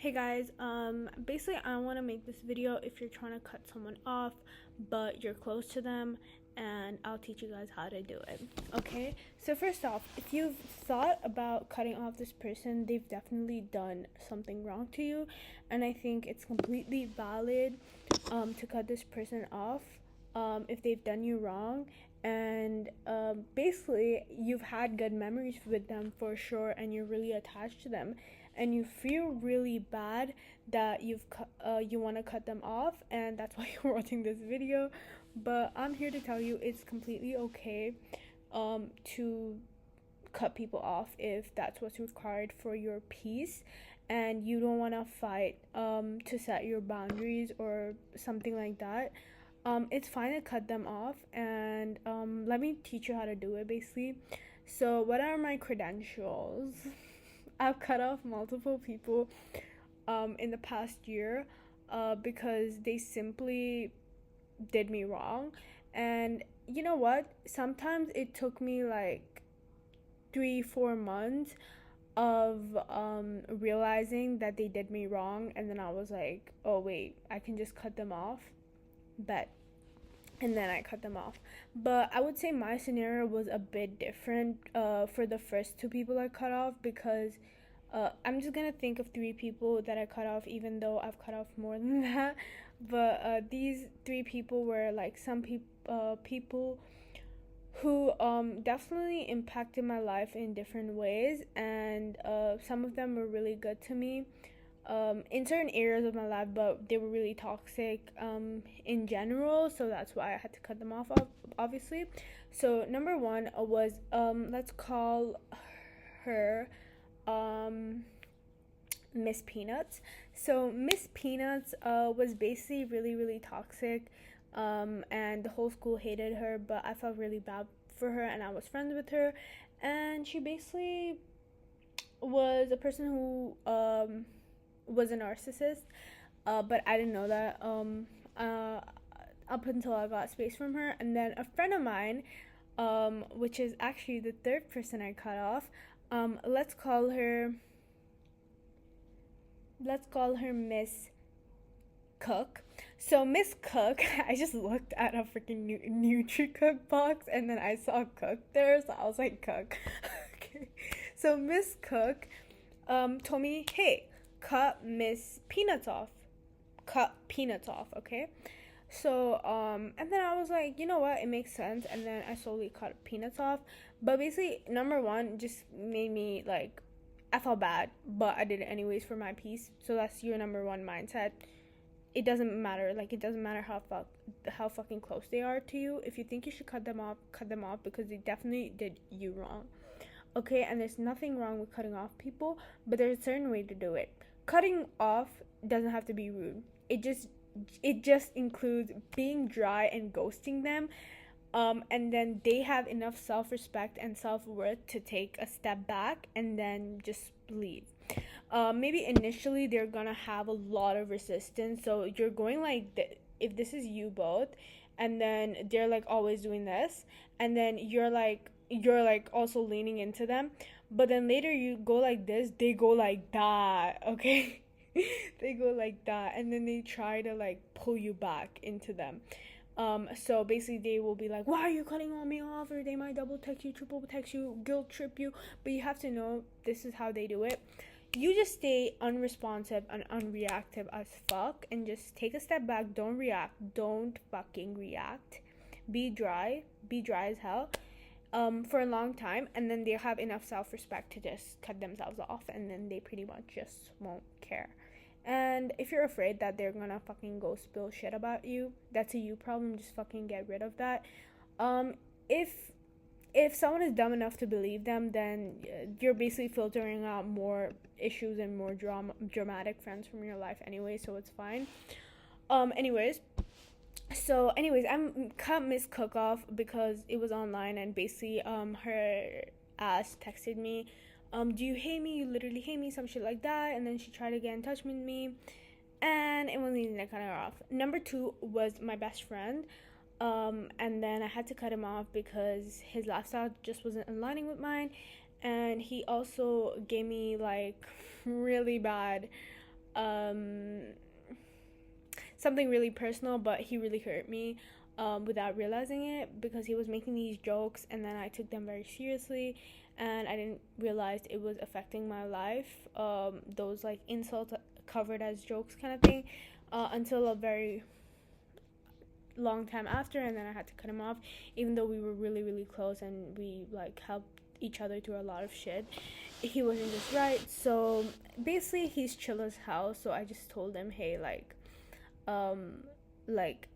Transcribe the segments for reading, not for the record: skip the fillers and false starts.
Hey guys, basically I want to make this video if you're trying to cut someone off, but you're close to them, and I'll teach you guys how to do it. Okay, so first off, if you've thought about cutting off this person, they've definitely done something wrong to you, and I think it's completely valid to cut this person off if they've done you wrong. And basically, you've had good memories with them for sure, and you're really attached to them, and you feel really bad that you want to cut them off, and that's why you're watching this video. But I'm here to tell you it's completely okay to cut people off if that's what's required for your peace, and you don't want to fight to set your boundaries or something like that. It's fine to cut them off, and let me teach you how to do it basically. So, what are my credentials? I've cut off multiple people in the past year because they simply did me wrong. And you know what? Sometimes it took me like 3, 4 months of realizing that they did me wrong, and then I was like, oh, wait, I can just cut them off. Bet. And then I cut them off. But I would say my scenario was a bit different for the first two people I cut off, because I'm just gonna think of 3 people that I cut off, even though I've cut off more than that. But these 3 people were like some people who definitely impacted my life in different ways, and some of them were really good to me in certain areas of my life, but they were really toxic in general, so that's why I had to cut them off, obviously. So number one was let's call her Miss Peanuts. So Miss Peanuts was basically really, really toxic, and the whole school hated her, but I felt really bad for her, and I was friends with her. And she basically was a person who was a narcissist, but I didn't know that up until I got space from her. And then a friend of mine, which is actually the third person I cut off, let's call her Miss Cook. So Miss Cook, I just looked at a freaking Nutri-Cook box, and then I saw Cook there, so I was like, Cook. Okay. So Miss Cook told me, hey, cut Miss Peanuts off. Cut Peanuts off, okay? So, and then I was like, you know what, it makes sense. And then I slowly cut Peanuts off. But basically, number one just made me like, I felt bad, but I did it anyways for my peace. So that's your number one mindset. It doesn't matter. Like, it doesn't matter how fucking close they are to you. If you think you should cut them off, because they definitely did you wrong. Okay, and there's nothing wrong with cutting off people, but there's a certain way to do it. Cutting off doesn't have to be rude. It just includes being dry and ghosting them. And then they have enough self-respect and self-worth to take a step back and then just leave. Maybe initially they're gonna have a lot of resistance, so you're going like if this is you both, and then they're like always doing this, and then you're like also leaning into them, but then later you go like this, they go like that, okay? They go like that, and then they try to like pull you back into them. So basically they will be like, why are you cutting on me off? Or they might double text you, triple text you, guilt trip you. But you have to know this is how they do it. You just stay unresponsive and unreactive as fuck, and just take a step back. Don't react. Don't fucking react. Be dry. Be dry as hell. For a long time, and then they have enough self-respect to just cut themselves off, and then they pretty much just won't care. And if you're afraid that they're gonna fucking go spill shit about you, that's a you problem. Just fucking get rid of that. Um, if someone is dumb enough to believe them, then you're basically filtering out more issues and more dramatic friends from your life anyway, so it's fine. Anyways, I'm cut Miss Cook off because it was online, and basically her ass texted me, do you hate me? You literally hate me, some shit like that. And then she tried to get in touch with me, and it wasn't easy to cut her off. Number two was my best friend. And then I had to cut him off because his lifestyle just wasn't aligning with mine, and he also gave me like really bad um something really personal, but he really hurt me without realizing it, because he was making these jokes and then I took them very seriously, and I didn't realize it was affecting my life. Those like insults covered as jokes kind of thing, until a very long time after, and then I had to cut him off, even though we were really really close and we like helped each other through a lot of shit. He wasn't just right, so basically he's chill as hell. So I just told him, hey, um like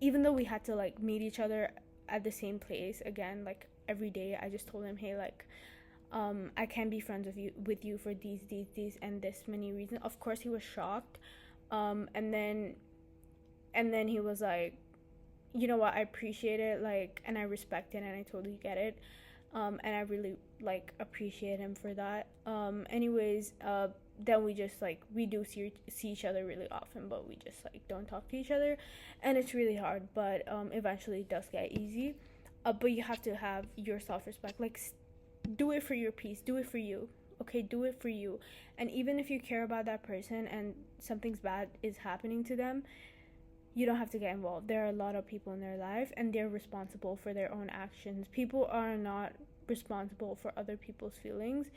even though we had to like meet each other at the same place again like every day, I just told him, hey, I can't be friends with you for these and this many reasons. Of course he was shocked, and then he was like, you know what, I appreciate it, like, and I respect it, and I totally get it, and I really like appreciate him for that. Anyways, then we just like we do see each other really often, but we just like don't talk to each other, and it's really hard. But eventually it does get easy. But you have to have your self respect. Like, do it for your peace. Do it for you. Okay, do it for you. And even if you care about that person and something's bad is happening to them, you don't have to get involved. There are a lot of people in their life and they're responsible for their own actions. People are not responsible for other people's feelings.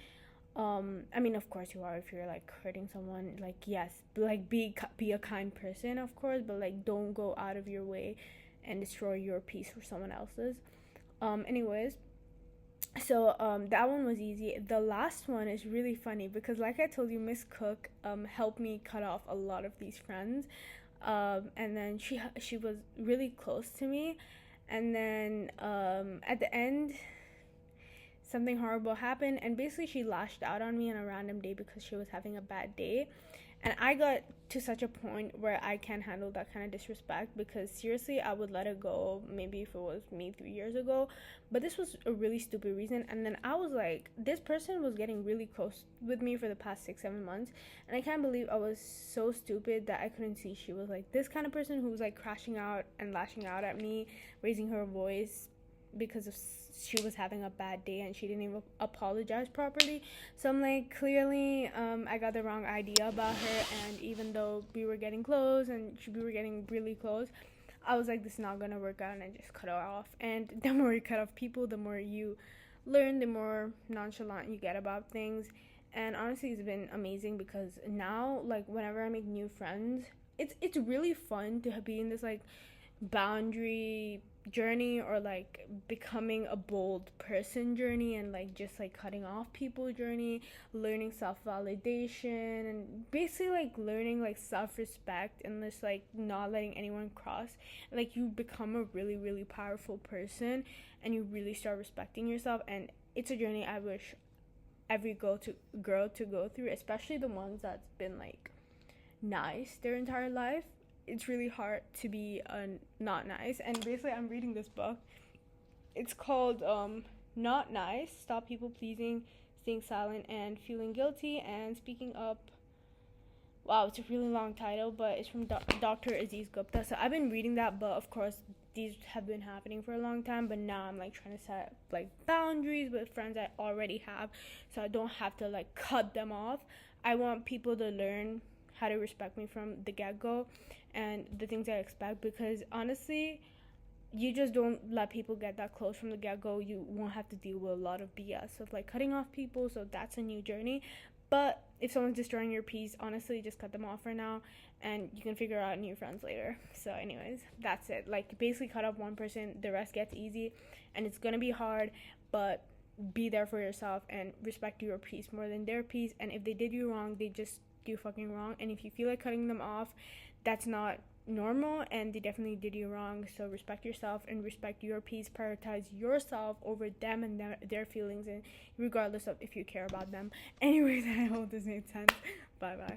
I mean, of course you are if you're like hurting someone. Like, yes, like be a kind person, of course, but like don't go out of your way and destroy your peace for someone else's. Anyways, so that one was easy. The last one is really funny because, like I told you, Miss Cook helped me cut off a lot of these friends, and then she was really close to me, and then at the end something horrible happened, and basically she lashed out on me on a random day because she was having a bad day, and I got to such a point where I can't handle that kind of disrespect, because seriously I would let it go maybe if it was me 3 years ago, but this was a really stupid reason. And then I was like, this person was getting really close with me for the past 6-7 months, and I can't believe I was so stupid that I couldn't see she was like this kind of person who was like crashing out and lashing out at me, raising her voice because of she was having a bad day, and she didn't even apologize properly. So I'm like, clearly I got the wrong idea about her, and even though we were getting close and we were getting really close, I was like, this is not gonna work out, and I just cut her off. And the more you cut off people, the more you learn, the more nonchalant you get about things. And honestly, it's been amazing, because now like whenever I make new friends, it's really fun to be in this like boundary journey, or like becoming a bold person journey, and like just like cutting off people journey, learning self-validation, and basically like learning like self-respect, and just like not letting anyone cross. Like, you become a really really powerful person, and you really start respecting yourself. And it's a journey I wish every girl to go through, especially the ones that's been like nice their entire life. It's really hard to be not nice. And basically I'm reading this book. It's called Not Nice: Stop People Pleasing, Staying Silent, and Feeling Guilty, and Speaking Up. Wow, it's a really long title, but it's from Dr. Aziz Gupta. So I've been reading that, but of course these have been happening for a long time, but now I'm like trying to set like boundaries with friends I already have, so I don't have to like cut them off. I want people to learn how to respect me from the get-go and the things I expect, because honestly, you just don't let people get that close from the get-go, you won't have to deal with a lot of BS of like cutting off people. So that's a new journey. But if someone's destroying your peace, honestly, just cut them off for now, and you can figure out new friends later. So anyways, that's it. Like, basically cut off one person, the rest gets easy, and it's gonna be hard, but be there for yourself and respect your peace more than their peace. And if they did you wrong, they just do fucking wrong. And if you feel like cutting them off, that's not normal, and they definitely did you wrong. So respect yourself and respect your peace. Prioritize yourself over them and their feelings, and regardless of if you care about them. Anyways, I hope this made sense. Bye bye.